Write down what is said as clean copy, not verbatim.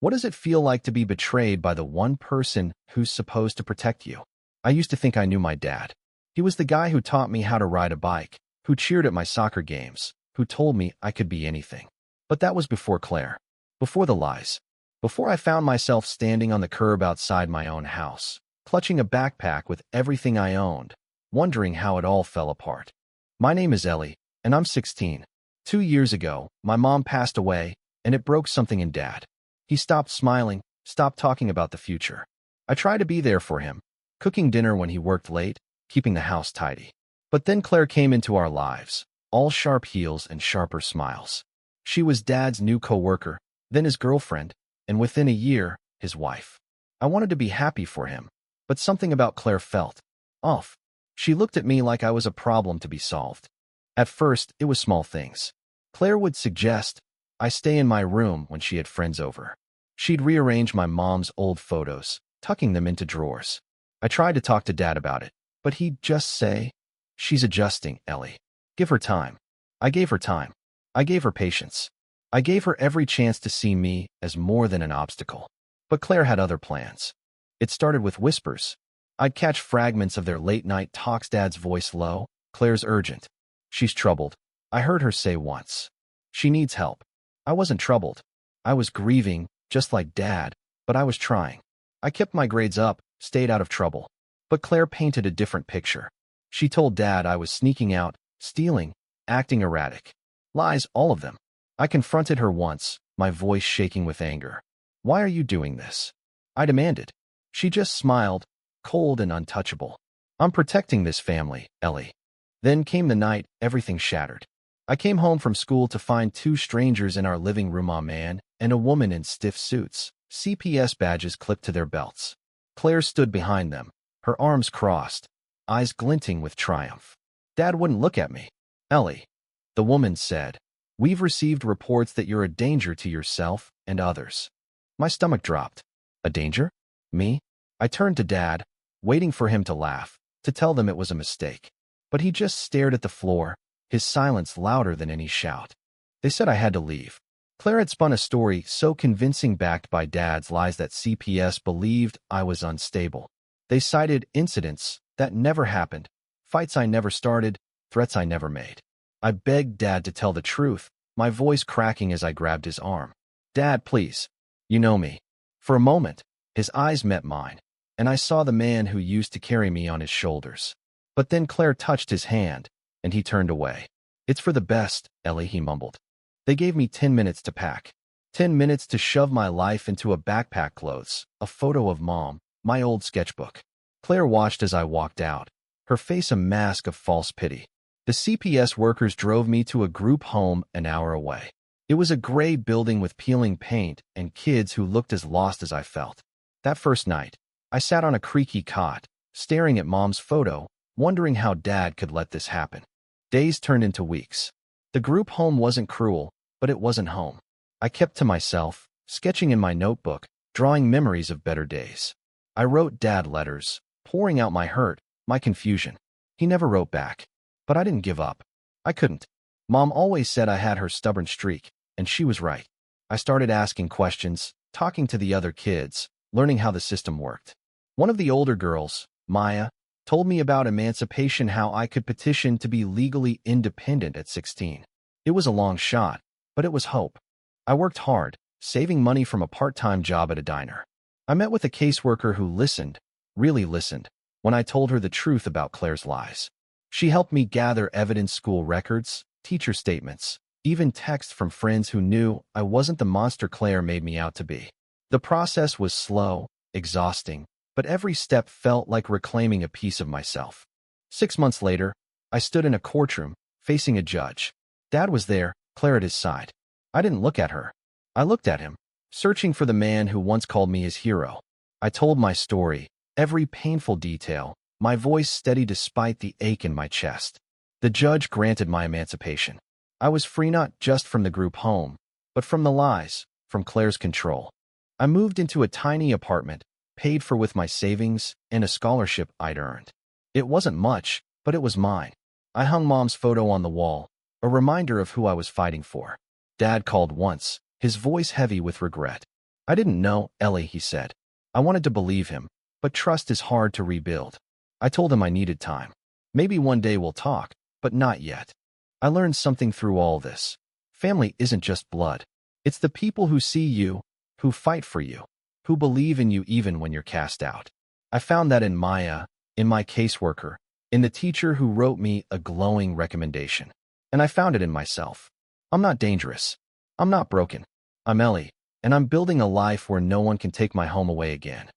What does it feel like to be betrayed by the one person who's supposed to protect you? I used to think I knew my dad. He was the guy who taught me how to ride a bike, who cheered at my soccer games, who told me I could be anything. But that was before Claire. Before the lies. Before I found myself standing on the curb outside my own house, clutching a backpack with everything I owned, wondering how it all fell apart. My name is Ellie, and I'm 16. 2 years ago, my mom passed away, and it broke something in Dad. He stopped smiling, stopped talking about the future. I tried to be there for him, cooking dinner when he worked late, keeping the house tidy. But then Claire came into our lives, all sharp heels and sharper smiles. She was Dad's new coworker, then his girlfriend, and within a year, his wife. I wanted to be happy for him, but something about Claire felt off. She looked at me like I was a problem to be solved. At first, it was small things. Claire would suggest I stay in my room when she had friends over. She'd rearrange my mom's old photos, tucking them into drawers. I tried to talk to Dad about it, but he'd just say, "She's adjusting, Ellie. Give her time." I gave her time. I gave her patience. I gave her every chance to see me as more than an obstacle. But Claire had other plans. It started with whispers. I'd catch fragments of their late-night talks, Dad's voice low. "Claire's urgent. She's troubled." I heard her say once. "She needs help." I wasn't troubled. I was grieving, just like Dad, but I was trying. I kept my grades up, stayed out of trouble. But Claire painted a different picture. She told Dad I was sneaking out, stealing, acting erratic. Lies, all of them. I confronted her once, my voice shaking with anger. "Why are you doing this?" I demanded. She just smiled, cold and untouchable. "I'm protecting this family, Ellie." Then came the night everything shattered. I came home from school to find two strangers in our living room, a man and a woman in stiff suits, CPS badges clipped to their belts. Claire stood behind them, her arms crossed, eyes glinting with triumph. Dad wouldn't look at me. "Ellie," the woman said, "we've received reports that you're a danger to yourself and others." My stomach dropped. A danger? Me? I turned to Dad, waiting for him to laugh, to tell them it was a mistake. But he just stared at the floor, his silence louder than any shout. They said I had to leave. Claire had spun a story so convincing, backed by Dad's lies, that CPS believed I was unstable. They cited incidents that never happened, fights I never started, threats I never made. I begged Dad to tell the truth, my voice cracking as I grabbed his arm. "Dad, please. You know me." For a moment, his eyes met mine, and I saw the man who used to carry me on his shoulders. But then Claire touched his hand, and he turned away. "It's for the best, Ellie," he mumbled. They gave me 10 minutes to pack. 10 minutes to shove my life into a backpack, clothes, a photo of Mom, my old sketchbook. Claire watched as I walked out, her face a mask of false pity. The CPS workers drove me to a group home an hour away. It was a gray building with peeling paint and kids who looked as lost as I felt. That first night, I sat on a creaky cot, staring at Mom's photo, wondering how Dad could let this happen. Days turned into weeks. The group home wasn't cruel, but it wasn't home. I kept to myself, sketching in my notebook, drawing memories of better days. I wrote Dad letters, pouring out my hurt, my confusion. He never wrote back. But I didn't give up. I couldn't. Mom always said I had her stubborn streak, and she was right. I started asking questions, talking to the other kids, learning how the system worked. One of the older girls, Maya, told me about emancipation, how I could petition to be legally independent at 16. It was a long shot, but it was hope. I worked hard, saving money from a part-time job at a diner. I met with a caseworker who listened, really listened, when I told her the truth about Claire's lies. She helped me gather evidence, school records, teacher statements, even texts from friends who knew I wasn't the monster Claire made me out to be. The process was slow, exhausting, but every step felt like reclaiming a piece of myself. 6 months later, I stood in a courtroom, facing a judge. Dad was there, Claire at his side. I didn't look at her. I looked at him, searching for the man who once called me his hero. I told my story, every painful detail, my voice steady despite the ache in my chest. The judge granted my emancipation. I was free, not just from the group home, but from the lies, from Claire's control. I moved into a tiny apartment, paid for with my savings and a scholarship I'd earned. It wasn't much, but it was mine. I hung Mom's photo on the wall, a reminder of who I was fighting for. Dad called once, his voice heavy with regret. I didn't know, Ellie, he said. I wanted to believe him, but trust is hard to rebuild. I told him I needed time. Maybe one day we'll talk, but not yet. I learned something through all this. Family isn't just blood. It's the people who see you, who fight for you, who believe in you even when you're cast out. I found that in Maya, in my caseworker, in the teacher who wrote me a glowing recommendation. And I found it in myself. I'm not dangerous. I'm not broken. I'm Ellie, and I'm building a life where no one can take my home away again.